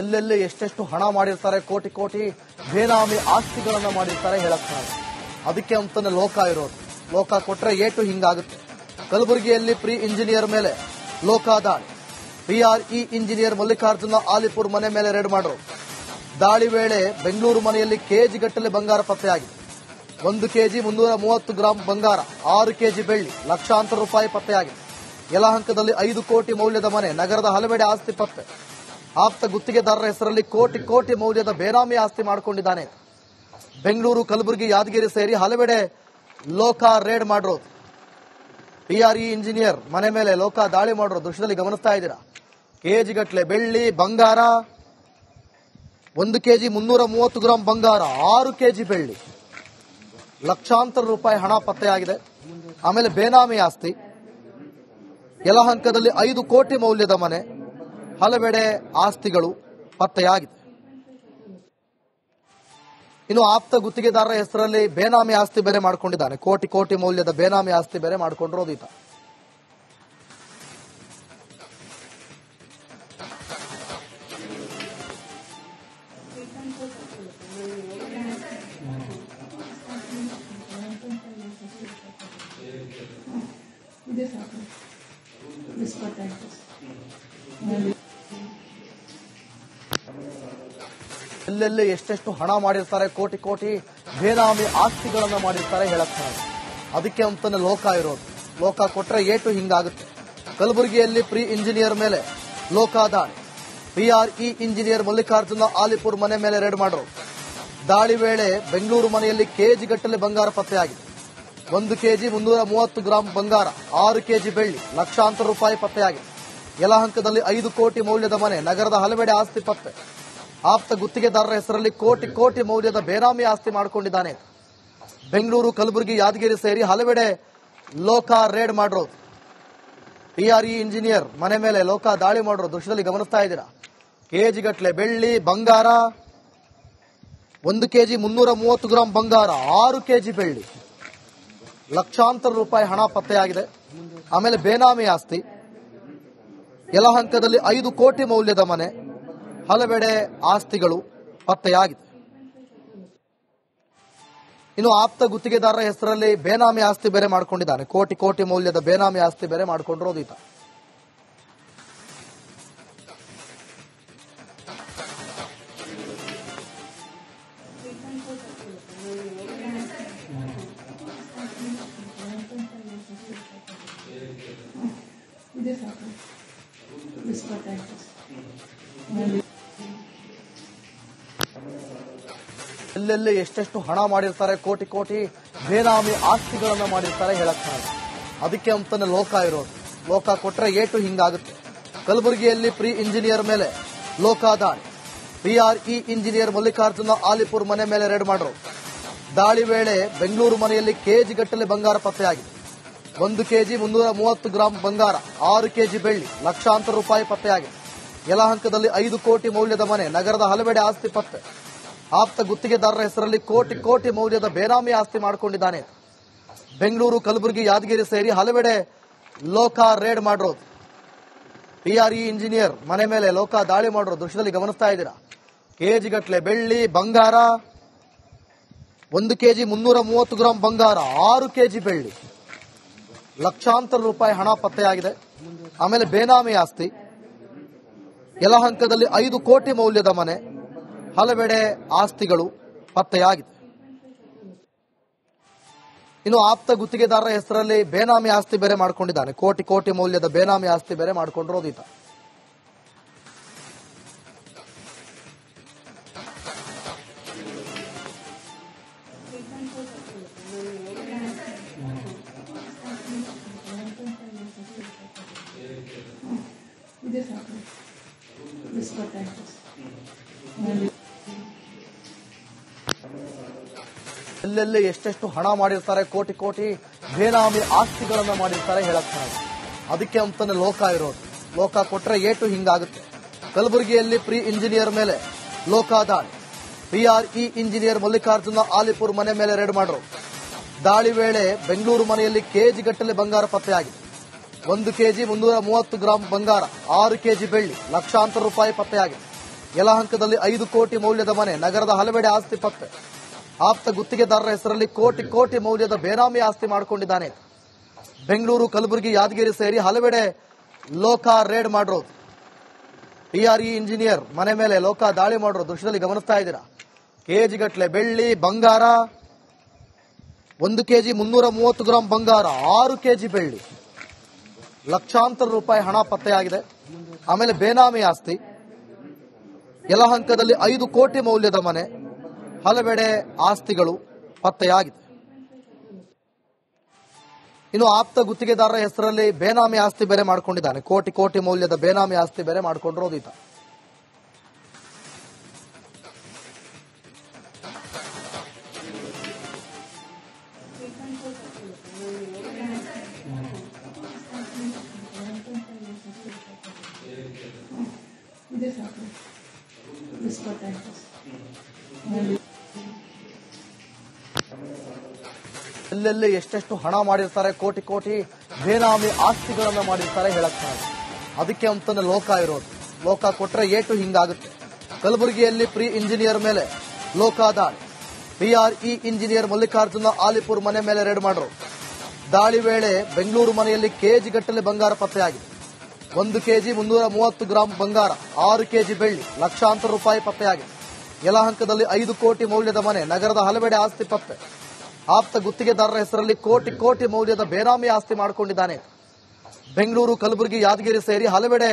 ಎಲ್ಲೆಲ್ಲಿ ಎಷ್ಟೆಷ್ಟು ಹಣ ಮಾಡಿರ್ತಾರೆ, ಕೋಟಿ ಕೋಟಿ ಬೇನಾಮಿ ಆಸ್ತಿಗಳನ್ನ ಮಾಡಿರ್ತಾರೆ ಹೇಳಕ್ಕಾಗ. ಅದಕ್ಕೆ ಅಂತಾನೆ ಲೋಕ ಇರೋದು. ಲೋಕ ಕೊಟ್ರೆ ಏಟು ಹಿಂಗಾಗುತ್ತೆ. ಕಲಬುರಗಿಯಲ್ಲಿ ಪ್ರೀ ಇಂಜಿನಿಯರ್ ಮೇಲೆ ಲೋಕ ದಾಳಿ. PRE ಇಂಜಿನಿಯರ್ ಮಲ್ಲಿಕಾರ್ಜುನ ಆಲಿಪುರ್ ಮನೆ ಮೇಲೆ ರೇಡ್ ಮಾಡಿದ್ರು. ದಾಳಿ ವೇಳೆ ಬೆಂಗಳೂರು ಮನೆಯಲ್ಲಿ ಕೆಜಿ ಗಟ್ಟಲೆ ಬಂಗಾರ ಪತ್ತೆಯಾಗಿದೆ. 1 ಕೆಜಿ 330 ಗ್ರಾಂ ಬಂಗಾರ, 6 ಕೆಜಿ ಬೆಳ್ಳಿ, ಲಕ್ಷಾಂತರ ರೂಪಾಯಿ ಪತ್ತೆಯಾಗಿದೆ. ಯಲಹಂಕದಲ್ಲಿ 5 ಕೋಟಿ ಮೌಲ್ಯದ ಮನೆ, ನಗರದ ಹಲವೆಡೆ ಆಸ್ತಿ ಪತ್ತೆ. ಆಪ್ತ ಗುತ್ತಿಗೆದಾರರ ಹೆಸರಲ್ಲಿ ಕೋಟಿ ಕೋಟಿ ಮೌಲ್ಯದ ಬೇನಾಮಿ ಆಸ್ತಿ ಮಾಡಿಕೊಂಡಿದ್ದಾನೆ. ಬೆಂಗಳೂರು, ಕಲಬುರಗಿ, ಯಾದಗಿರಿ ಸೇರಿ ಹಲವೆಡೆ ಲೋಕ ರೇಡ್ ಮಾಡಿರೋದು. PRE ಇಂಜಿನಿಯರ್ ಮನೆ ಮೇಲೆ ಲೋಕ ದಾಳಿ ಮಾಡಿರೋ ದೃಶ್ಯದಲ್ಲಿ ಗಮನಿಸ್ತಾ ಇದ್ದೀರಾ. ಕೆಜಿ ಗಟ್ಟಲೆ ಬೆಳ್ಳಿ, ಬಂಗಾರ, 1 ಕೆಜಿ 330 ಗ್ರಾಂ ಬಂಗಾರ, 6 ಕೆಜಿ ಬೆಳ್ಳಿ, ಲಕ್ಷಾಂತರ ರೂಪಾಯಿ ಹಣ ಪತ್ತೆಯಾಗಿದೆ. ಆಮೇಲೆ ಬೇನಾಮಿ ಆಸ್ತಿ, ಯಲಹಂಕದಲ್ಲಿ 5 ಕೋಟಿ ಮೌಲ್ಯದ ಮನೆ, ಹಲವೆಡೆ ಆಸ್ತಿಗಳು ಪತ್ತೆಯಾಗಿದೆ. ಇನ್ನು ಆಪ್ತ ಗುತ್ತಿಗೆದಾರರ ಹೆಸರಲ್ಲಿ ಬೇನಾಮಿ ಆಸ್ತಿ ಬೇರೆ ಮಾಡಿಕೊಂಡಿದ್ದಾನೆ. ಕೋಟಿ ಕೋಟಿ ಮೌಲ್ಯದ ಬೇನಾಮಿ ಆಸ್ತಿ ಬೇರೆ ಮಾಡಿಕೊಂಡಿರೋದು ಈತ. ಎಲ್ಲೆಲ್ಲಿ ಎಷ್ಟೆಷ್ಟು ಹಣ ಮಾಡಿರ್ತಾರೆ, ಕೋಟಿ ಕೋಟಿ ಬೇನಾಮಿ ಆಸ್ತಿಗಳನ್ನ ಮಾಡಿರ್ತಾರೆ ಹೇಳಕ್ಕಾಗ. ಅದಕ್ಕೆ ಅಂತಾನೆ ಲೋಕ ಇರೋದು. ಲೋಕ ಕೊಟ್ರೆ ಏಟು ಹಿಂಗಾಗುತ್ತೆ. ಕಲಬುರಗಿಯಲ್ಲಿ ಪ್ರೀ ಇಂಜಿನಿಯರ್ ಮೇಲೆ ಲೋಕ ದಾಳಿ. PRE ಇಂಜಿನಿಯರ್ ಮಲ್ಲಿಕಾರ್ಜುನ ಆಲಿಪುರ್ ಮನೆ ಮೇಲೆ ರೇಡ್ ಮಾಡಿದ್ರು. ದಾಳಿ ವೇಳೆ ಬೆಂಗಳೂರು ಮನೆಯಲ್ಲಿ ಕೆಜಿ ಗಟ್ಟಲೆ ಬಂಗಾರ ಪತ್ತೆಯಾಗಿದೆ. 1 ಕೆಜಿ 330 ಗ್ರಾಂ ಬಂಗಾರ, 6 ಕೆಜಿ ಬೆಳ್ಳಿ, ಲಕ್ಷಾಂತರ ರೂಪಾಯಿ ಪತ್ತೆಯಾಗಿದೆ. ಯಲಹಂಕದಲ್ಲಿ 5 ಕೋಟಿ ಮೌಲ್ಯದ ಮನೆ, ನಗರದ ಹಲವೆಡೆ ಆಸ್ತಿ ಪತ್ತೆ. ಆಪ್ತ ಗುತ್ತಿಗೆದಾರರ ಹೆಸರಲ್ಲಿ ಕೋಟಿ ಕೋಟಿ ಮೌಲ್ಯದ ಬೇನಾಮಿ ಆಸ್ತಿ ಮಾಡಿಕೊಂಡಿದ್ದಾನೆ. ಬೆಂಗಳೂರು, ಕಲಬುರಗಿ, ಯಾದಗಿರಿ ಸೇರಿ ಹಲವೆಡೆ ಲೋಕ ರೇಡ್ ಮಾಡಿರೋದು. PRE ಇಂಜಿನಿಯರ್ ಮನೆ ಮೇಲೆ ಲೋಕ ದಾಳಿ ಮಾಡಿರೋ ದೃಶ್ಯದಲ್ಲಿ ಗಮನಿಸ್ತಾ ಇದ್ದೀರಾ. ಕೆಜಿ ಗಟ್ಟಲೆ ಬೆಳ್ಳಿ, ಬಂಗಾರ, 1 ಕೆಜಿ 330 ಗ್ರಾಂ ಬಂಗಾರ, 6 ಕೆಜಿ ಬೆಳ್ಳಿ, ಲಕ್ಷಾಂತರ ರೂಪಾಯಿ ಹಣ ಪತ್ತೆಯಾಗಿದೆ. ಆಮೇಲೆ ಬೇನಾಮಿ ಆಸ್ತಿ, ಯಲಹಂಕದಲ್ಲಿ 5 ಕೋಟಿ ಮೌಲ್ಯದ ಮನೆ, ಹಲವೆಡೆ ಆಸ್ತಿಗಳು ಪತ್ತೆಯಾಗಿದೆ. ಇನ್ನು ಆಪ್ತ ಗುತ್ತಿಗೆದಾರರ ಹೆಸರಲ್ಲಿ ಬೇನಾಮಿ ಆಸ್ತಿ ಬೇರೆ ಮಾಡಿಕೊಂಡಿದ್ದಾನೆ. ಕೋಟಿ ಕೋಟಿ ಮೌಲ್ಯದ ಬೇನಾಮಿ ಆಸ್ತಿ ಬೇರೆ ಮಾಡಿಕೊಂಡಿರೋದು ಈತ. ಎಲ್ಲೆಲ್ಲಿ ಎಷ್ಟೆಷ್ಟು ಹಣ ಮಾಡಿರ್ತಾರೆ, ಕೋಟಿ ಕೋಟಿ ಬೇನಾಮಿ ಆಸ್ತಿಗಳನ್ನ ಮಾಡಿರ್ತಾರೆ ಹೇಳಕ್ಕಾಗ. ಅದಕ್ಕೆ ಅಂತಾನೆ ಲೋಕ ಇರೋದು. ಲೋಕ ಕೊಟ್ರೆ ಏಟು ಹಿಂಗಾಗುತ್ತೆ. ಕಲಬುರಗಿಯಲ್ಲಿ ಪ್ರೀ ಇಂಜಿನಿಯರ್ ಮೇಲೆ ಲೋಕ ದಾಳಿ. PRE ಇಂಜಿನಿಯರ್ ಮಲ್ಲಿಕಾರ್ಜುನ ಆಲಿಪುರ್ ಮನೆ ಮೇಲೆ ರೇಡ್ ಮಾಡಿದ್ರು. ದಾಳಿ ವೇಳೆ ಬೆಂಗಳೂರು ಮನೆಯಲ್ಲಿ ಕೆಜಿ ಗಟ್ಟಲೆ ಬಂಗಾರ ಪತ್ತೆಯಾಗಿದೆ. 1 ಕೆಜಿ 330 ಗ್ರಾಂ ಬಂಗಾರ, 6 ಕೆಜಿ ಬೆಳ್ಳಿ, ಲಕ್ಷಾಂತರ ರೂಪಾಯಿ ಪತ್ತೆಯಾಗಿದೆ. ಯಲಹಂಕದಲ್ಲಿ 5 ಕೋಟಿ ಮೌಲ್ಯದ ಮನೆ, ನಗರದ ಹಲವೆಡೆ ಆಸ್ತಿ ಪತ್ತೆ. ಆಪ್ತ ಗುತ್ತಿಗೆದಾರರ ಹೆಸರಲ್ಲಿ ಕೋಟಿ ಕೋಟಿ ಮೌಲ್ಯದ ಬೇನಾಮಿ ಆಸ್ತಿ ಮಾಡಿಕೊಂಡಿದ್ದಾನೆ. ಬೆಂಗಳೂರು, ಕಲಬುರಗಿ, ಯಾದಗಿರಿ ಸೇರಿ ಹಲವೆಡೆ ಲೋಕ ರೇಡ್ ಮಾಡಿರೋದು. PRE ಇಂಜಿನಿಯರ್ ಮನೆ ಮೇಲೆ ಲೋಕ ದಾಳಿ ಮಾಡಿರೋ ದೃಶ್ಯದಲ್ಲಿ ಗಮನಿಸ್ತಾ ಇದ್ದೀರಾ. ಕೆಜಿ ಗಟ್ಟಲೆ ಬೆಳ್ಳಿ, ಬಂಗಾರ, 1 ಕೆಜಿ 330 ಗ್ರಾಂ ಬಂಗಾರ, 6 ಕೆಜಿ ಬೆಳ್ಳಿ, ಲಕ್ಷಾಂತರ ರೂಪಾಯಿ ಹಣ ಪತ್ತೆಯಾಗಿದೆ. ಆಮೇಲೆ ಬೇನಾಮಿ ಆಸ್ತಿ, ಯಲಹಂಕದಲ್ಲಿ 5 ಕೋಟಿ ಮೌಲ್ಯದ ಮನೆ, ಹಲವೆಡೆ ಆಸ್ತಿಗಳು ಪತ್ತೆಯಾಗಿದೆ. ಇನ್ನು ಆಪ್ತ ಗುತ್ತಿಗೆದಾರರ ಹೆಸರಲ್ಲಿ ಬೇನಾಮಿ ಆಸ್ತಿ ಬೇರೆ ಮಾಡಿಕೊಂಡಿದ್ದಾನೆ. ಕೋಟಿ ಕೋಟಿ ಮೌಲ್ಯದ ಬೇನಾಮಿ ಆಸ್ತಿ ಬೇರೆ ಮಾಡಿಕೊಂಡಿರೋದು ಈತ. ಎಲ್ಲೆಲ್ಲಿ ಎಷ್ಟೆಷ್ಟು ಹಣ ಮಾಡಿರ್ತಾರೆ, ಕೋಟಿ ಕೋಟಿ ಬೇನಾಮಿ ಆಸ್ತಿಗಳನ್ನ ಮಾಡಿರ್ತಾರೆ ಹೇಳಕ್ಕಾಗ. ಅದಕ್ಕೆ ಅಂತಾನೆ ಲೋಕ ಇರೋದು. ಲೋಕ ಕೊಟ್ರೆ ಏಟು ಹಿಂಗಾಗುತ್ತೆ. ಕಲಬುರಗಿಯಲ್ಲಿ ಪ್ರೀ ಇಂಜಿನಿಯರ್ ಮೇಲೆ ಲೋಕ ದಾಳಿ. PRE ಇಂಜಿನಿಯರ್ ಮಲ್ಲಿಕಾರ್ಜುನ ಆಲಿಪುರ್ ಮನೆ ಮೇಲೆ ರೇಡ್ ಮಾಡಿದ್ರು. ದಾಳಿ ವೇಳೆ ಬೆಂಗಳೂರು ಮನೆಯಲ್ಲಿ ಕೆಜಿ ಗಟ್ಟಲೆ ಬಂಗಾರ ಪತ್ತೆಯಾಗಿದೆ. 1 ಕೆಜಿ 330 ಗ್ರಾಂ ಬಂಗಾರ, 6 ಕೆಜಿ ಬೆಳ್ಳಿ, ಲಕ್ಷಾಂತರ ರೂಪಾಯಿ ಪತ್ತೆಯಾಗಿದೆ. ಯಲಹಂಕದಲ್ಲಿ 5 ಕೋಟಿ ಮೌಲ್ಯದ ಮನೆ, ನಗರದ ಹಲವೆಡೆ ಆಸ್ತಿ ಪತ್ತೆ. ಆಪ್ತ ಗುತ್ತಿಗೆದಾರರ ಹೆಸರಲ್ಲಿ ಕೋಟಿ ಕೋಟಿ ಮೌಲ್ಯದ ಬೇನಾಮಿ ಆಸ್ತಿ ಮಾಡಿಕೊಂಡಿದ್ದಾನೆ. ಬೆಂಗಳೂರು, ಕಲಬುರಗಿ, ಯಾದಗಿರಿ ಸೇರಿ ಹಲವೆಡೆ ಲೋಕ ರೇಡ್ ಮಾಡಿರೋದು. PRE ಇಂಜಿನಿಯರ್ ಮನೆ ಮೇಲೆ ಲೋಕ ದಾಳಿ ಮಾಡಿರೋ ದೃಶ್ಯದಲ್ಲಿ ಗಮನಿಸ್ತಾ ಇದ್ದೀರಾ. ಕೆಜಿ ಗಟ್ಟಲೆ ಬೆಳ್ಳಿ, ಬಂಗಾರ, 1 ಕೆಜಿ 330 ಗ್ರಾಂ ಬಂಗಾರ, 6 ಕೆಜಿ ಬೆಳ್ಳಿ, ಲಕ್ಷಾಂತರ ರೂಪಾಯಿ ಹಣ ಪತ್ತೆಯಾಗಿದೆ. ಆಮೇಲೆ ಬೇನಾಮಿ ಆಸ್ತಿ, ಯಲಹಂಕದಲ್ಲಿ 5 ಕೋಟಿ ಮೌಲ್ಯದ ಮನೆ, ಹಲವೆಡೆ ಆಸ್ತಿಗಳು ಪತ್ತೆಯಾಗಿದೆ. ಇನ್ನು ಆಪ್ತ ಗುತ್ತಿಗೆದಾರರ ಹೆಸರಲ್ಲಿ ಬೇನಾಮಿ ಆಸ್ತಿ ಬೇರೆ ಮಾಡಿಕೊಂಡಿದ್ದಾನೆ. ಕೋಟಿ ಕೋಟಿ ಮೌಲ್ಯದ ಬೇನಾಮಿ ಆಸ್ತಿ ಬೇರೆ ಮಾಡಿಕೊಂಡಿರೋದು ಈತ. ಎಲ್ಲೆಲ್ಲಿ ಎಷ್ಟೆಷ್ಟು ಹಣ ಮಾಡಿರ್ತಾರೆ, ಕೋಟಿ ಕೋಟಿ ಬೇನಾಮಿ ಆಸ್ತಿಗಳನ್ನ ಮಾಡಿರ್ತಾರೆ ಹೇಳಕ್. ಅದಕ್ಕೆ ಅಂತಾನೆ ಲೋಕ ಇರೋದು. ಲೋಕ ಕೊಟ್ರೆ ಏಟು ಹಿಂಗಾಗುತ್ತೆ. ಕಲಬುರಗಿಯಲ್ಲಿ ಪ್ರೀ ಇಂಜಿನಿಯರ್ ಮೇಲೆ ಲೋಕ ದಾಳಿ. PRE ಇಂಜಿನಿಯರ್ ಮಲ್ಲಿಕಾರ್ಜುನ ಆಲಿಪುರ್ ಮನೆ ಮೇಲೆ ರೇಡ್ ಮಾಡಿದ್ರು. ದಾಳಿ ವೇಳೆ ಬೆಂಗಳೂರು ಮನೆಯಲ್ಲಿ ಕೆಜಿ ಗಟ್ಟಲೆ ಬಂಗಾರ ಪತ್ತೆಯಾಗಿದೆ. 1 ಕೆಜಿ 330 ಗ್ರಾಂ ಬಂಗಾರ, 6 ಕೆಜಿ ಬೆಳ್ಳಿ, ಲಕ್ಷಾಂತರ ರೂಪಾಯಿ ಪತ್ತೆಯಾಗಿದೆ. ಯಲಹಂಕದಲ್ಲಿ 5 ಕೋಟಿ ಮೌಲ್ಯದ ಮನೆ, ನಗರದ ಹಲವೆಡೆ ಆಸ್ತಿ ಪತ್ತೆ. ಆಪ್ತ ಗುತ್ತಿಗೆದಾರರ ಹೆಸರಲ್ಲಿ ಕೋಟಿ ಕೋಟಿ ಮೌಲ್ಯದ ಬೇನಾಮಿ ಆಸ್ತಿ ಮಾಡಿಕೊಂಡಿದ್ದಾನೆ. ಬೆಂಗಳೂರು, ಕಲಬುರಗಿ, ಯಾದಗಿರಿ ಸೇರಿ ಹಲವೆಡೆ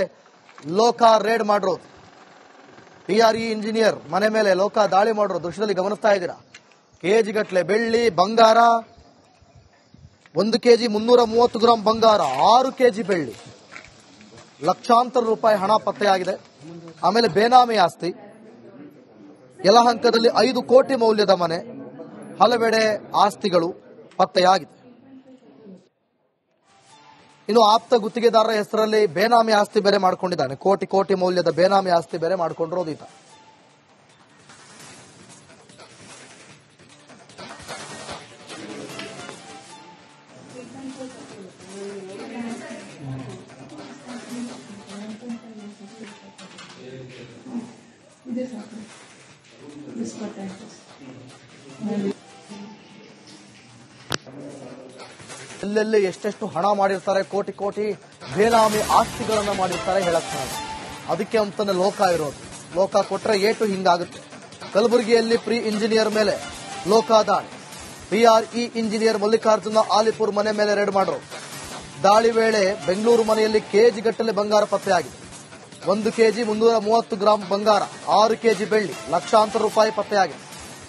ಲೋಕ ರೇಡ್ ಮಾಡಿರೋದು. PRE ಇಂಜಿನಿಯರ್ ಮನೆ ಮೇಲೆ ಲೋಕ ದಾಳಿ ಮಾಡಿರೋ ದೃಶ್ಯದಲ್ಲಿ ಗಮನಿಸ್ತಾ ಇದ್ದೀರಾ. ಕೆಜಿ ಗಟ್ಟಲೆ ಬೆಳ್ಳಿ, ಬಂಗಾರ, 1 ಕೆಜಿ 330 ಗ್ರಾಂ ಬಂಗಾರ, 6 ಕೆಜಿ ಬೆಳ್ಳಿ, ಲಕ್ಷಾಂತರ ರೂಪಾಯಿ ಹಣ ಪತ್ತೆಯಾಗಿದೆ. ಆಮೇಲೆ ಬೇನಾಮಿ ಆಸ್ತಿ, ಯಲಹಂಕದಲ್ಲಿ 5 ಕೋಟಿ ಮೌಲ್ಯದ ಮನೆ, ಹಲವೆಡೆ ಆಸ್ತಿಗಳು ಪತ್ತೆಯಾಗಿದೆ. ಇನ್ನು ಆಪ್ತ ಗುತ್ತಿಗೆದಾರರ ಹೆಸರಲ್ಲಿ ಬೇನಾಮಿ ಆಸ್ತಿ ಬೇರೆ ಮಾಡಿಕೊಂಡಿದ್ದಾನೆ. ಕೋಟಿ ಕೋಟಿ ಮೌಲ್ಯದ ಬೇನಾಮಿ ಆಸ್ತಿ ಬೇರೆ ಮಾಡಿಕೊಂಡಿರೋದು ಈತ. ಎಲ್ಲೆಲ್ಲಿ ಎಷ್ಟೆಷ್ಟು ಹಣ ಮಾಡಿರ್ತಾರೆ, ಕೋಟಿ ಕೋಟಿ ಬೇನಾಮಿ ಆಸ್ತಿಗಳನ್ನ ಮಾಡಿರ್ತಾರೆ ಹೇಳಕ್. ಅದಕ್ಕೆ ಅಂತಾನೆ ಲೋಕ ಇರೋದು. ಲೋಕ ಕೊಟ್ರೆ ಏಟು ಹಿಂಗಾಗುತ್ತೆ. ಕಲಬುರಗಿಯಲ್ಲಿ ಪ್ರೀ ಇಂಜಿನಿಯರ್ ಮೇಲೆ ಲೋಕ ದಾಳಿ. PRE ಇಂಜಿನಿಯರ್ ಮಲ್ಲಿಕಾರ್ಜುನ ಆಲಿಪುರ್ ಮನೆ ಮೇಲೆ ರೇಡ್ ಮಾಡಿದ್ರು. ದಾಳಿ ವೇಳೆ ಬೆಂಗಳೂರು ಮನೆಯಲ್ಲಿ ಕೆಜಿ ಗಟ್ಟಲೆ ಬಂಗಾರ ಪತ್ತೆಯಾಗಿದೆ. 1 ಕೆಜಿ 330 ಗ್ರಾಂ ಬಂಗಾರ, 6 ಕೆಜಿ ಬೆಳ್ಳಿ, ಲಕ್ಷಾಂತರ ರೂಪಾಯಿ ಪತ್ತೆಯಾಗಿದೆ.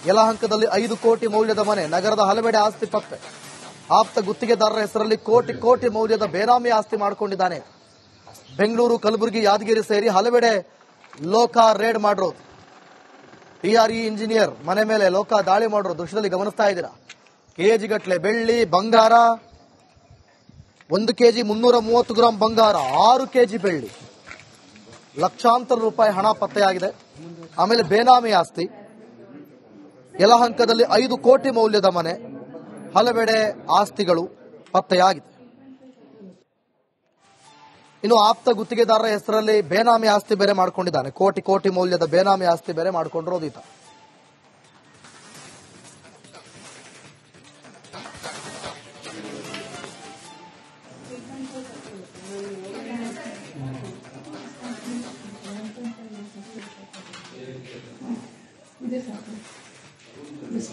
ಯಲಹಂಕದಲ್ಲಿ 5 ಕೋಟಿ ಮೌಲ್ಯದ ಮನೆ, ನಗರದ ಹಲವೆಡೆ ಆಸ್ತಿ ಪತ್ತೆ. ಆಪ್ತ ಗುತ್ತಿಗೆದಾರರ ಹೆಸರಲ್ಲಿ ಕೋಟಿ ಕೋಟಿ ಮೌಲ್ಯದ ಬೇನಾಮಿ ಆಸ್ತಿ ಮಾಡಿಕೊಂಡಿದ್ದಾನೆ. ಬೆಂಗಳೂರು, ಕಲಬುರಗಿ, ಯಾದಗಿರಿ ಸೇರಿ ಹಲವೆಡೆ ಲೋಕ ರೇಡ್ ಮಾಡಿರೋದು. PRE ಇಂಜಿನಿಯರ್ ಮನೆ ಮೇಲೆ ಲೋಕ ದಾಳಿ ಮಾಡಿರೋ ದೃಶ್ಯದಲ್ಲಿ ಗಮನಿಸ್ತಾ ಇದ್ದೀರಾ. ಕೆಜಿ ಗಟ್ಟಲೆ ಬೆಳ್ಳಿ, ಬಂಗಾರ, 1 ಕೆಜಿ 330 ಗ್ರಾಂ ಬಂಗಾರ, 6 ಕೆಜಿ ಬೆಳ್ಳಿ, ಲಕ್ಷಾಂತರ ರೂಪಾಯಿ ಹಣ ಪತ್ತೆಯಾಗಿದೆ. ಆಮೇಲೆ ಬೇನಾಮಿ ಆಸ್ತಿ, ಯಲಹಂಕದಲ್ಲಿ 5 ಕೋಟಿ ಮೌಲ್ಯದ ಮನೆ, ಹಲವೆಡೆ ಆಸ್ತಿಗಳು ಪತ್ತೆಯಾಗಿದೆ. ಇನ್ನು ಆಪ್ತ ಗುತ್ತಿಗೆದಾರರ ಹೆಸರಲ್ಲಿ ಬೇನಾಮಿ ಆಸ್ತಿ ಬೇರೆ ಮಾಡಿಕೊಂಡಿದ್ದಾನೆ. ಕೋಟಿ ಕೋಟಿ ಮೌಲ್ಯದ ಬೇನಾಮಿ ಆಸ್ತಿ ಬೇರೆ ಮಾಡಿಕೊಂಡಿರೋದು ಈತ. This happened. This